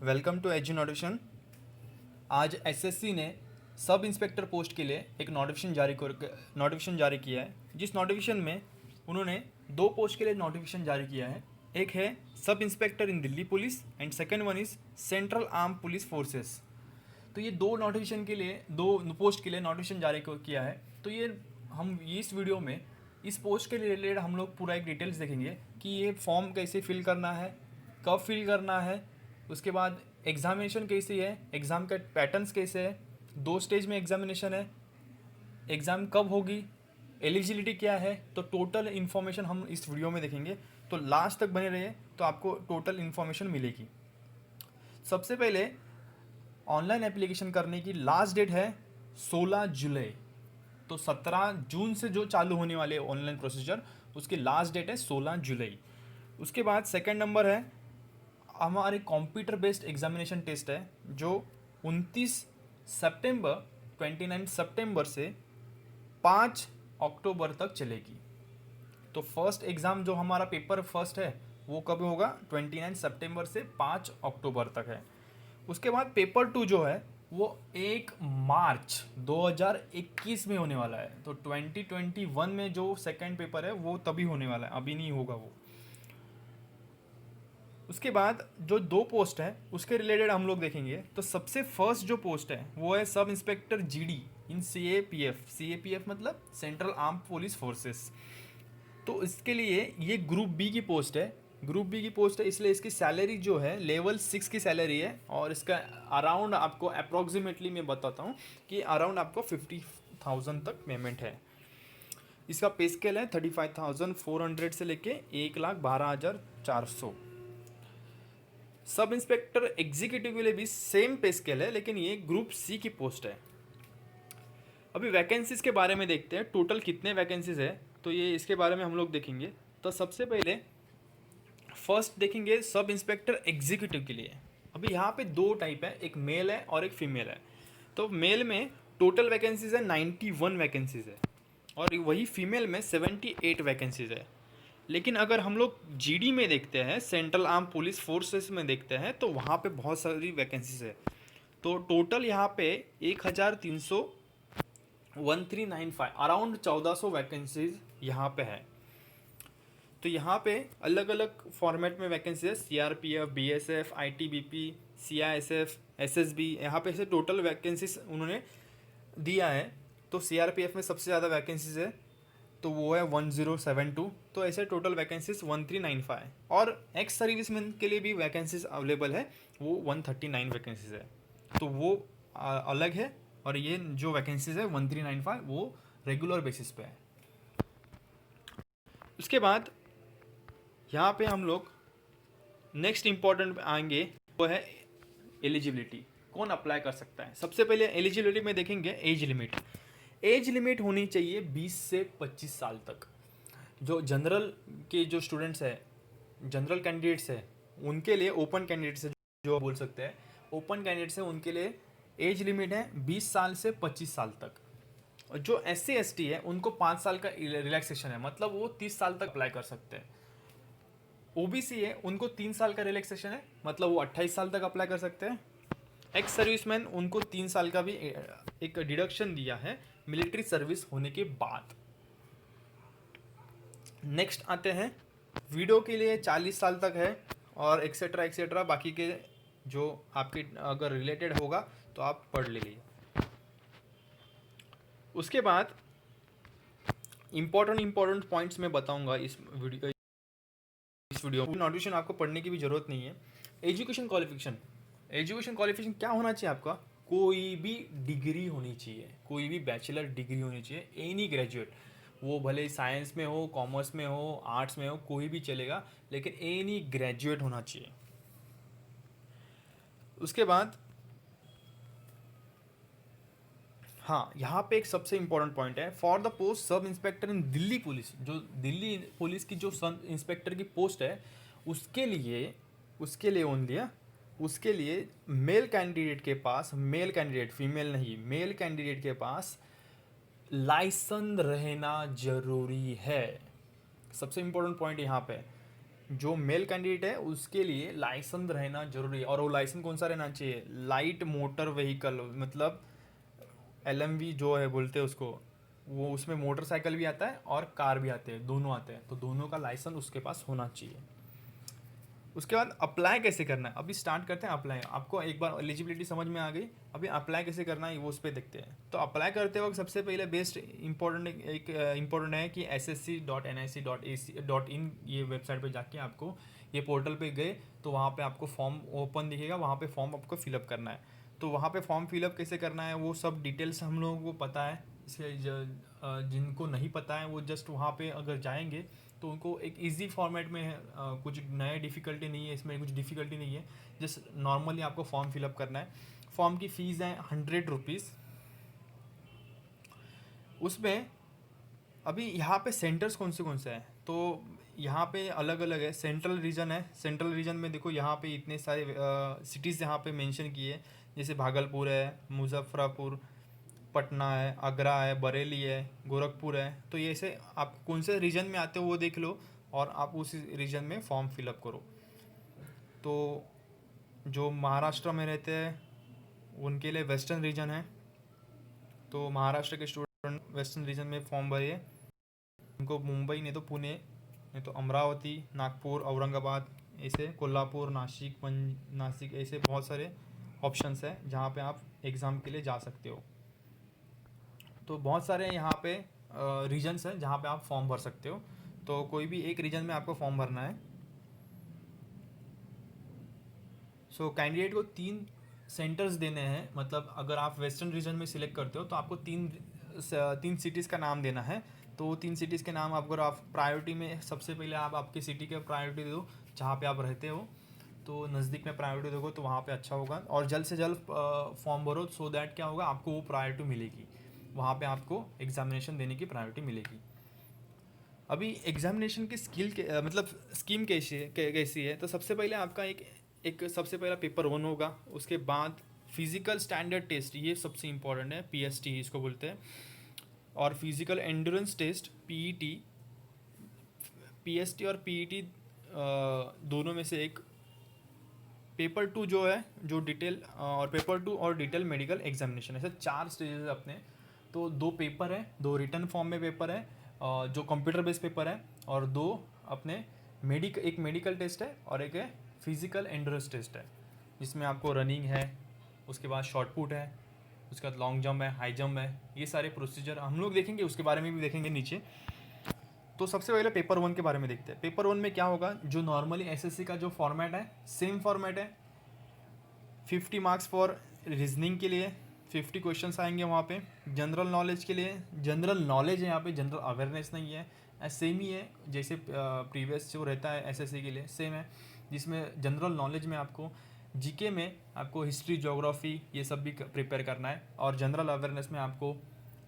Welcome to edu notification. आज SSC ने sub inspector post के लिए एक नोटिफिकेशन जारी किया है। जिस नोटिफिकेशन में उन्होंने दो पोस्ट के लिए नोटिफिकेशन जारी किया है। एक है sub inspector in Delhi police and second one is central arm police forces. तो ये दो नोटिफिकेशन के लिए, दो पोस्ट के लिए नोटिफिकेशन जारी किया है। तो ये हम इस वीडियो में इस पोस्ट के रिलेटेड हम लोग पूरा एक डिटेल्स देखेंगे कि ये फॉर्म कैसे फिल करना है, कब फिल करना है, उसके बाद एग्जामिनेशन कैसी है, एग्ज़ाम का पैटर्न्स कैसे है, 2 स्टेज में एग्जामिनेशन है, एग्ज़ाम कब होगी, एलिजिबिलिटी क्या है। तो टोटल इन्फॉर्मेशन हम इस वीडियो में देखेंगे। तो लास्ट तक बने रहिए तो आपको टोटल इन्फॉर्मेशन मिलेगी। सबसे पहले ऑनलाइन एप्लीकेशन करने की लास्ट डेट है 16 जुलाई। तो 17 जून से जो चालू होने वाले ऑनलाइन प्रोसीजर, उसकी लास्ट डेट है 16 जुलाई। उसके बाद सेकंड नंबर है हमारे कंप्यूटर बेस्ड एग्जामिनेशन टेस्ट है जो 29 सितंबर 29 सितंबर से 5 अक्टूबर तक चलेगी। तो फर्स्ट एग्ज़ाम जो हमारा पेपर फर्स्ट है वो कब होगा, 29 सितंबर से 5 अक्टूबर तक है। उसके बाद पेपर 2 जो है वो 1 मार्च 2021 में होने वाला है। तो 2021 में जो सेकंड पेपर है वो तभी होने वाला है, अभी नहीं होगा वो। उसके बाद जो दो पोस्ट है उसके रिलेटेड हम लोग देखेंगे। तो सबसे फर्स्ट जो पोस्ट है वो है सब इंस्पेक्टर जीडी इन सीएपीएफ मतलब सेंट्रल आर्म पुलिस फोर्सेस। तो इसके लिए ये ग्रुप बी की पोस्ट है। ग्रुप बी की पोस्ट है इसलिए इसकी सैलरी जो है लेवल 6 की सैलरी है और इसका अराउंड आपको अप्रॉक्सीमेटली मैं बताता हूँ कि अराउंड आपको 50,000 तक पेमेंट है। इसका पे स्केल है 35,400 से लेके 1,12,400। सब इंस्पेक्टर एग्जीक्यूटिव के लिए भी सेम पे स्केल है लेकिन ये ग्रुप सी की पोस्ट है। अभी वैकेंसीज के बारे में देखते हैं, टोटल कितने वैकेंसीज है तो ये इसके बारे में हम लोग देखेंगे। तो सबसे पहले फर्स्ट देखेंगे सब इंस्पेक्टर एग्जीक्यूटिव के लिए। अभी यहाँ पे दो टाइप है, एक मेल है और एक फीमेल है। तो मेल में टोटल वैकेंसीज है 91 वैकेंसीज है और वही फीमेल में 78 वैकेंसीज है। लेकिन अगर हम लोग जीडी में देखते हैं, सेंट्रल आर्म पुलिस फोर्सेस में देखते हैं, तो वहाँ पे बहुत सारी वैकेंसीज है। तो टोटल यहाँ पे 1395 अराउंड 1400 वैकेंसीज यहाँ पे है। तो यहाँ पे अलग अलग फॉर्मेट में वैकेंसी है, CRPF, BSF, ITBP, CISF, SSB. यहाँ पे ऐसे टोटल वैकेंसीज उन्होंने दिया है। तो सीआरपीएफ में सबसे ज़्यादा वैकेंसीज है तो वो है 1072। तो ऐसे टोटल वैकेंसीज 1395 और एक्स सर्विसमैन के लिए भी वैकेंसीज अवेलेबल है, वो 139 वैकेंसीज है। तो वो अलग है और ये जो वैकेंसीज है 1395 वो रेगुलर बेसिस पे है। उसके बाद यहाँ पे हम लोग नेक्स्ट इम्पॉर्टेंट आएंगे, वो है एलिजिबिलिटी, कौन अप्लाई कर सकता है। सबसे पहले एलिजिबिलिटी में देखेंगे एज लिमिट। एज लिमिट होनी चाहिए 20 से 25 साल तक। जो जनरल के जो स्टूडेंट्स है, जनरल कैंडिडेट्स है, उनके लिए, ओपन कैंडिडेट्स है जो बोल सकते हैं, ओपन कैंडिडेट्स है उनके लिए एज लिमिट है 20 साल से 25 साल तक। और जो SC ST है उनको 5 साल का रिलैक्सेशन है, मतलब वो 30 साल तक अप्लाई कर सकते हैं। OBC है उनको 3 साल का रिलैक्सेशन है, मतलब वो 28 साल तक अप्लाई कर सकते हैं। एक्स सर्विसमैन उनको 3 साल का भी एक डिडक्शन दिया है मिलिट्री सर्विस होने के बाद। नेक्स्ट आते हैं वीडियो के लिए 40 साल तक है और एक्सेट्रा एक्सेट्रा बाकी के जो आपके अगर रिलेटेड होगा तो आप पढ़ लीजिए। उसके बाद इम्पोर्टेंट पॉइंट्स मैं बताऊंगा इस वीडियो नोटिफिकेशन आपको पढ़ने की भी ज़रूरत नहीं है। एजुकेशन क्वालिफिकेशन क्या होना चाहिए आपका, कोई भी डिग्री होनी चाहिए, कोई भी बैचलर डिग्री होनी चाहिए, एनी ग्रेजुएट, वो भले साइंस में हो, कॉमर्स में हो, आर्ट्स में हो, कोई भी चलेगा, लेकिन एनी ग्रेजुएट होना चाहिए। उसके बाद हाँ, यहाँ पे एक सबसे इम्पोर्टेंट पॉइंट है, for the post sub inspector in Delhi police. जो दिल्ली पुलिस की जो सब इंस्पेक्टर की पोस्ट है उसके लिए ओनली है, उसके लिए मेल कैंडिडेट के पास, मेल कैंडिडेट, फीमेल नहीं, मेल कैंडिडेट के पास लाइसेंस रहना जरूरी है। सबसे इम्पोर्टेंट पॉइंट यहाँ पे जो मेल कैंडिडेट है उसके लिए लाइसेंस रहना जरूरी है, और वो लाइसेंस कौन सा रहना चाहिए, लाइट मोटर व्हीकल, मतलब एलएमवी जो है बोलते हैं उसको, वो उसमें मोटरसाइकिल भी आता है और कार भी आते हैं, दोनों आते हैं, तो दोनों का लाइसेंस उसके पास होना चाहिए। उसके बाद अप्लाई कैसे करना है, अभी स्टार्ट करते हैं अप्लाई। आपको एक बार एलिजिबिलिटी समझ में आ गई, अभी अप्लाई कैसे करना है वो उस पर देखते हैं। तो अप्लाई करते वक्त सबसे पहले बेस्ट इम्पोर्टेंट है कि ssc.nic.ac.in ये वेबसाइट पे जाके आपको, ये पोर्टल पे गए तो वहाँ पे आपको फॉर्म ओपन दिखेगा, वहाँ पे फॉर्म आपको फिलअप करना है। तो वहाँ पे फॉर्म फिलअप कैसे करना है वो सब डिटेल्स हम लोगों को पता है, इसलिए जिनको नहीं पता है वो जस्ट वहाँ पे अगर जाएंगे तो उनको एक इजी फॉर्मेट में है, कुछ नया डिफ़िकल्टी नहीं है इसमें, कुछ डिफ़िकल्टी नहीं है, जस्ट नॉर्मली आपको फॉर्म फिलअप करना है। फॉर्म की फ़ीस है 100 रुपीज़। उसमें अभी यहाँ पे सेंटर्स कौन से हैं, तो यहाँ पे अलग अलग है। सेंट्रल रीजन है, सेंट्रल रीजन में देखो यहाँ पे इतने सारे सिटीज़ यहाँ पे मेंशन किए, जैसे भागलपुर है, मुजफ्फरपुर, पटना है, आगरा है, बरेली है, गोरखपुर है। तो ये ऐसे आप कौन से रीजन में आते हो वो देख लो और आप उस रीजन में फॉर्म फिलअप करो। तो जो महाराष्ट्र में रहते हैं उनके लिए वेस्टर्न रीजन है, तो महाराष्ट्र के स्टूडेंट वेस्टर्न रीजन में फॉर्म भरिए। उनको मुंबई नहीं तो पुणे, नहीं तो अमरावती, नागपुर, औरंगाबाद, ऐसे कोल्हापुर, नासिक ऐसे बहुत सारे ऑप्शंस हैं जहाँ पे आप एग्ज़ाम के लिए जा सकते हो। तो बहुत सारे यहाँ पे रीजन्स हैं जहाँ पे आप फॉर्म भर सकते हो, तो कोई भी एक रीजन में आपको फॉर्म भरना है। सो कैंडिडेट को 3 सेंटर्स देने हैं, मतलब अगर आप वेस्टर्न रीजन में सिलेक्ट करते हो तो आपको तीन सिटीज़ का नाम देना है। तो वो 3 सिटीज़ के नाम अगर आप प्रायोरिटी में, सबसे पहले आप आपकी सिटी के प्रायोरिटी दो जहाँ पे आप रहते हो, तो नज़दीक में प्रायोरिटी दोगे तो वहाँ पे अच्छा होगा, और जल्द से जल्द फॉर्म भरो, सो दैट क्या होगा, आपको वो प्रायोरिटी मिलेगी, वहाँ पे आपको एग्जामिनेशन देने की प्रायोरिटी मिलेगी। अभी एग्जामिनेशन की मतलब स्कीम कैसी है, तो सबसे पहले आपका एक सबसे पहला पेपर 1 होगा, उसके बाद फिजिकल स्टैंडर्ड टेस्ट, ये सबसे इम्पोर्टेंट है, पीएसटी इसको बोलते हैं, और physical endurance test PET. PST और पीईटी दोनों में से एक। पेपर 2 जो है, जो डिटेल और पेपर 2 और डिटेल मेडिकल एग्जामिनेशन, ऐसे 4 स्टेजेस है अपने। तो 2 पेपर है, 2 रिटर्न फॉर्म में पेपर है जो कंप्यूटर बेस्ड पेपर है, और 2 अपने एक मेडिकल टेस्ट है और एक है फिजिकल एंड्योरेंस टेस्ट है, जिसमें आपको रनिंग है, उसके बाद शॉर्ट पुट है, उसके बाद लॉन्ग जंप है, हाई जंप है, ये सारे प्रोसीजर हम लोग देखेंगे, उसके बारे में भी देखेंगे नीचे। तो सबसे पहले पेपर 1 के बारे में देखते हैं। पेपर 1 में क्या होगा, जो नॉर्मली एसएससी का जो फॉर्मेट है सेम फॉर्मेट है। 50 मार्क्स फॉर रीजनिंग के लिए 50 क्वेश्चंस आएंगे वहाँ पे। जनरल नॉलेज के लिए जनरल नॉलेज है, यहाँ पे जनरल अवेयरनेस नहीं है, सेम ही है जैसे प्रीवियस जो रहता है एसएससी के लिए सेम है, जिसमें जनरल नॉलेज में आपको जीके में आपको हिस्ट्री, ज्योग्राफी ये सब भी प्रिपेयर करना है, और जनरल अवेयरनेस में आपको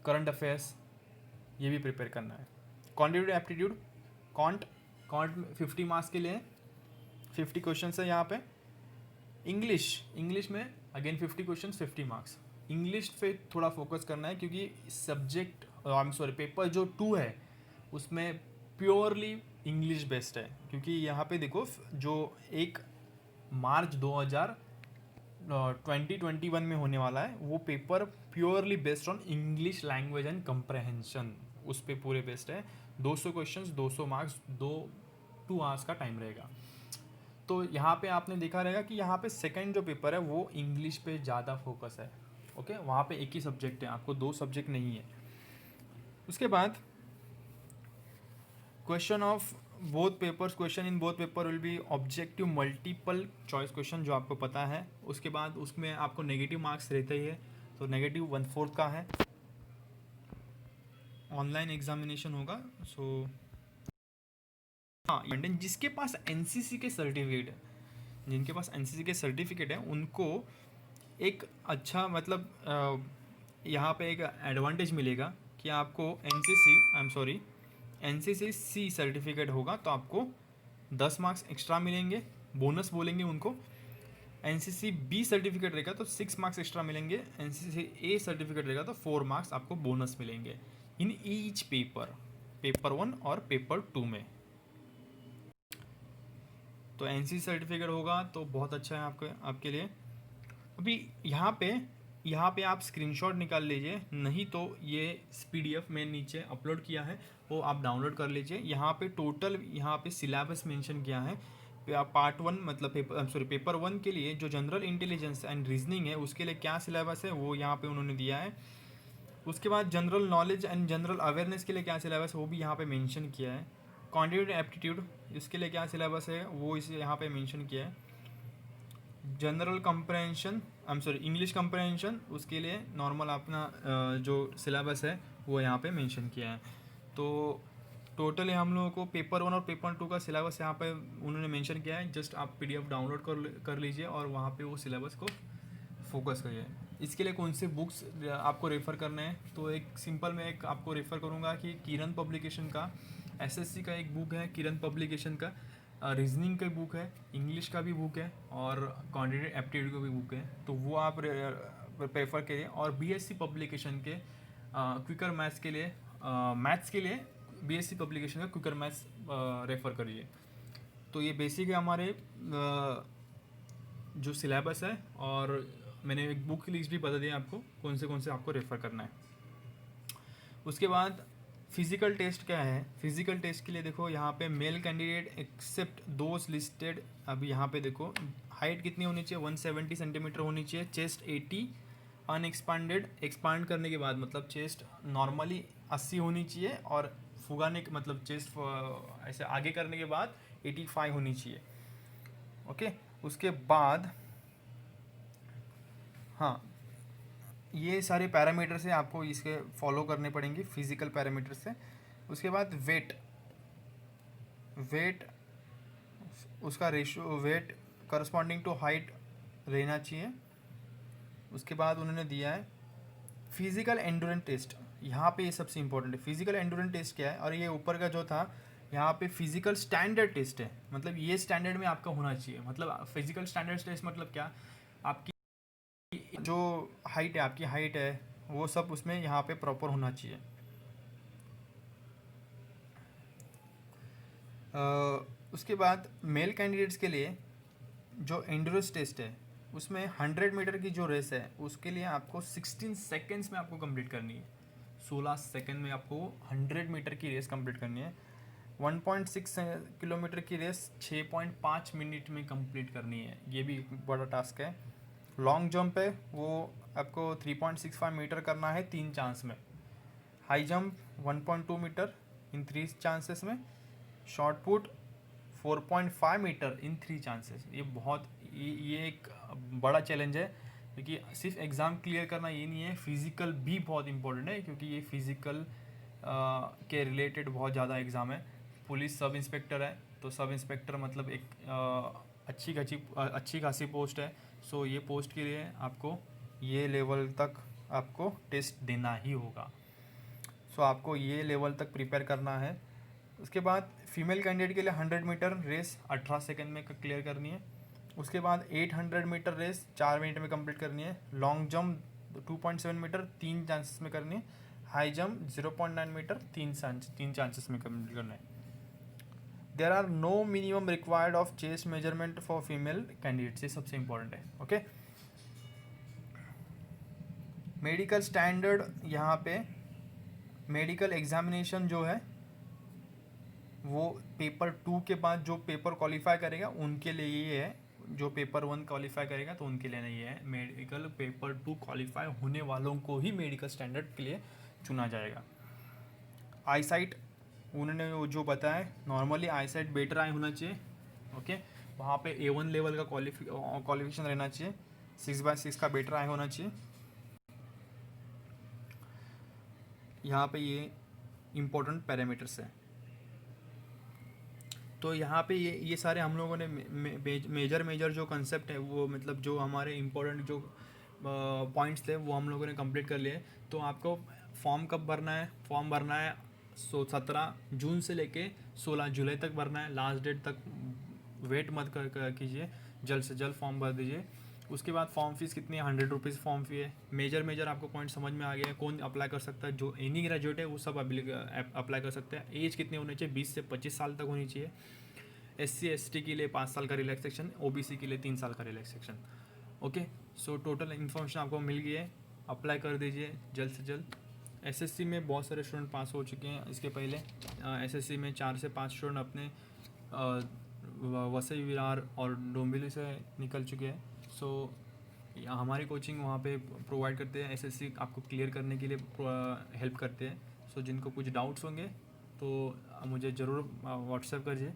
करंट अफेयर्स ये भी प्रिपेयर करना है। क्वान्टिटेटिव एप्टीट्यूड कॉन्ट 50 मार्क्स के लिए 50 क्वेश्चन है यहाँ पे। इंग्लिश में अगेन 50 क्वेश्चन 50 मार्क्स। इंग्लिश पे थोड़ा फोकस करना है क्योंकि सब्जेक्ट पेपर जो 2 है उसमें प्योरली इंग्लिश बेस्ड है, क्योंकि यहाँ पे देखो जो 1 मार्च 2021 में होने वाला है वो paper purely based on English language and comprehension, उस पर पूरे बेस्ड है। 200 क्वेश्चंस 200 मार्क्स, 2 आवर्स का टाइम रहेगा। तो यहाँ पे आपने देखा रहेगा कि यहाँ पे सेकंड जो पेपर है वो इंग्लिश पे ज़्यादा फोकस है। ओके, वहाँ पे एक ही सब्जेक्ट है, आपको 2 सब्जेक्ट नहीं है। उसके बाद question in both paper will be objective multiple choice question, जो आपको पता है। उसके बाद उसमें आपको नेगेटिव मार्क्स रहते ही है, तो नेगेटिव 1/4 का है। ऑनलाइन एग्जामिनेशन होगा। सो हाँ, जिसके पास एनसीसी के सर्टिफिकेट है, जिनके पास एनसीसी के सर्टिफिकेट है उनको एक अच्छा मतलब यहाँ पे एक एडवांटेज मिलेगा कि आपको एनसीसी सी सर्टिफिकेट होगा तो आपको 10 मार्क्स एक्स्ट्रा मिलेंगे, बोनस बोलेंगे उनको। एनसीसी बी सर्टिफिकेट रहेगा तो 6 मार्क्स एक्स्ट्रा मिलेंगे। एनसीसी ए सर्टिफिकेट रहेगा तो 4 मार्क्स आपको बोनस मिलेंगे इन ईच पेपर 1 और पेपर 2 में। तो एनसी सर्टिफिकेट होगा तो बहुत अच्छा है आपके लिए। अभी यहाँ पे आप स्क्रीनशॉट निकाल लीजिए, नहीं तो ये पीडीएफ में नीचे अपलोड किया है वो आप डाउनलोड कर लीजिए। यहाँ पे टोटल यहाँ पे सिलेबस मेंशन किया है। पार्ट 1 मतलब पेपर 1 के लिए जो जनरल इंटेलिजेंस एंड रीजनिंग है उसके लिए क्या सिलेबस है वो यहाँ पे उन्होंने दिया है। उसके बाद general knowledge and general awareness के लिए क्या सिलेबस है वो भी यहाँ पे मेंशन किया है। क्वांटिटेटिव एप्टीट्यूड इसके लिए क्या सिलेबस है वो इसे यहाँ पे मेंशन किया है। जनरल कंप्रहेंशन इंग्लिश कंप्रहेंशन उसके लिए नॉर्मल अपना जो सिलेबस है वो यहाँ पे मेंशन किया है। तो टोटली हम लोगों को पेपर 1 और पेपर 2 का सिलेबस यहाँ पे उन्होंने मेंशन किया है। जस्ट आप पीडीएफ डाउनलोड कर लीजिए और वहाँ पे वो सिलेबस को फोकस करिए। इसके लिए कौन से बुक्स आपको रेफ़र करने हैं, तो एक सिंपल मैं एक आपको रेफ़र करूँगा कि किरण पब्लिकेशन का एसएससी का एक बुक है, किरण पब्लिकेशन का रीजनिंग का बुक है, इंग्लिश का भी बुक है और क्वांटिटेटिव एप्टीट्यूड का भी बुक है, तो वो आप प्रेफर करिए। और बीएससी पब्लिकेशन के क्विकर मैथ्स के लिए बीएससी पब्लिकेशन का क्विकर मैथ्स रेफ़र करिए। तो ये बेसिक है हमारे जो सिलेबस है, और मैंने एक बुक की लिस्ट भी बता दी आपको कौन से आपको रेफ़र करना है। उसके बाद फिज़िकल टेस्ट क्या है। फिज़िकल टेस्ट के लिए देखो यहाँ पे male candidate except those listed, अभी यहाँ पे देखो हाइट कितनी होनी चाहिए 170 सेंटीमीटर होनी चाहिए, चेस्ट 80 अनएक्सपांडेड, एक्सपांड करने के बाद मतलब चेस्ट नॉर्मली 80 होनी चाहिए और फुगाने मतलब चेस्ट ऐसे आगे करने के बाद 85 होनी चाहिए। ओके, उसके बाद हाँ ये सारे पैरामीटर्स हैं आपको इसके फॉलो करने पड़ेंगे फिजिकल पैरामीटर्स से। उसके बाद वेट उसका ratio weight corresponding to height रहना चाहिए। उसके बाद उन्होंने दिया है फिजिकल एंडोरेंस टेस्ट, यहाँ पे ये सबसे इंपॉर्टेंट है। फिजिकल एंडोरेंस टेस्ट क्या है, और ये ऊपर का जो था यहाँ पे फिजिकल स्टैंडर्ड टेस्ट है, मतलब ये स्टैंडर्ड में आपका होना चाहिए। मतलब फिजिकल स्टैंडर्ड टेस्ट मतलब क्या, आपकी जो आपकी हाइट है वो सब उसमें यहाँ पे प्रॉपर होना चाहिए। उसके बाद मेल कैंडिडेट्स के लिए जो एंड्योरेंस टेस्ट है उसमें 100 मीटर की जो रेस है उसके लिए आपको 16 सेकेंड्स में आपको कंप्लीट करनी है। 16 सेकेंड में आपको 100 मीटर की रेस कंप्लीट करनी है। 1.6 किलोमीटर की रेस 6.5 मिनट में कंप्लीट करनी है, ये भी बड़ा टास्क है। लॉन्ग जंप है वो आपको 3.65 मीटर करना है 3 चांस में। हाई जंप 1.2 मीटर इन 3 चांसेस में। शॉर्ट पुट 4.5 मीटर इन 3 चांसेस। ये एक बड़ा चैलेंज है, क्योंकि सिर्फ एग्ज़ाम क्लियर करना ये नहीं है, फिज़िकल भी बहुत इंपॉर्टेंट है, क्योंकि ये फिज़िकल के रिलेटेड बहुत ज़्यादा एग्ज़ाम है। पुलिस सब इंस्पेक्टर है, तो सब इंस्पेक्टर मतलब एक अच्छी खासी पोस्ट है। सो ये पोस्ट के लिए आपको ये लेवल तक आपको टेस्ट देना ही होगा। सो आपको ये लेवल तक प्रिपेयर करना है। उसके बाद फीमेल कैंडिडेट के लिए 100 मीटर रेस 18 सेकंड में क्लियर करनी है। उसके बाद 800 मीटर रेस 4 मिनट में कंप्लीट करनी है। लॉन्ग जंप 2.7 मीटर 3 चांसेस में करनी है। हाई जंप 0.9 मीटर 3 चांसेस में कंप्लीट करना है। There are no minimum required of chest measurement for female candidates, ये सबसे इंपॉर्टेंट है। ओके, मेडिकल स्टैंडर्ड, यहाँ पे मेडिकल एग्जामिनेशन जो है वो पेपर 2 के बाद जो पेपर क्वालिफाई करेगा उनके लिए ये है, जो पेपर 1 क्वालिफाई करेगा तो उनके लिए नहीं है। मेडिकल पेपर 2 क्वालिफाई होने वालों को ही मेडिकल स्टैंडर्ड के लिए चुना जाएगा। आईसाइट उन्होंने जो बताया, नॉर्मली आईसाइट बेटर आई होना चाहिए। ओके, वहाँ पे A1 लेवल का क्वालिफिकेशन रहना चाहिए। 6/6 का बेटर आई होना चाहिए। यहाँ पे ये इम्पोर्टेंट पैरामीटर्स है। तो यहाँ पे ये सारे हम लोगों ने मेजर जो कंसेप्ट है वो मतलब जो हमारे इम्पोर्टेंट जो पॉइंट्स थे वो हम लोगों ने कंप्लीट कर लिए। तो आपको फॉर्म कब भरना है, फॉर्म भरना है 17 जून से लेके 16 जुलाई तक भरना है। लास्ट डेट तक वेट मत कीजिए, जल्द से जल्द फॉर्म भर दीजिए। उसके बाद फॉर्म फीस कितनी है, 100 रुपीज़ फॉर्म फी है। मेजर आपको पॉइंट समझ में आ गया है, कौन अप्लाई कर सकता है, जो एनी ग्रेजुएट है वो सब अप्लाई कर सकते हैं। एज कितनी होनी चाहिए, 20 से 25 साल तक होनी चाहिए। SC/ST के लिए 5 साल का रिलैक्सेशन, OBC के लिए 3 साल का relaxation. Okay, so total information आपको मिल गई है, अप्लाई कर दीजिए जल्द से जल्द। SSC में बहुत सारे स्टूडेंट पास हो चुके हैं इसके पहले। SSC में 4 से 5 स्टूडेंट अपने वसई विरार और डोंबिवली से निकल चुके हैं। सो हमारी कोचिंग वहाँ पे प्रोवाइड करते हैं, SSC आपको क्लियर करने के लिए हेल्प करते हैं। सो जिनको कुछ डाउट्स होंगे तो मुझे ज़रूर व्हाट्सएप करिए।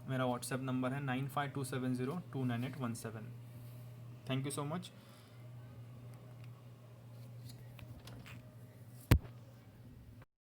मेरा व्हाट्सएप नंबर है 9527029817। Thank you so much.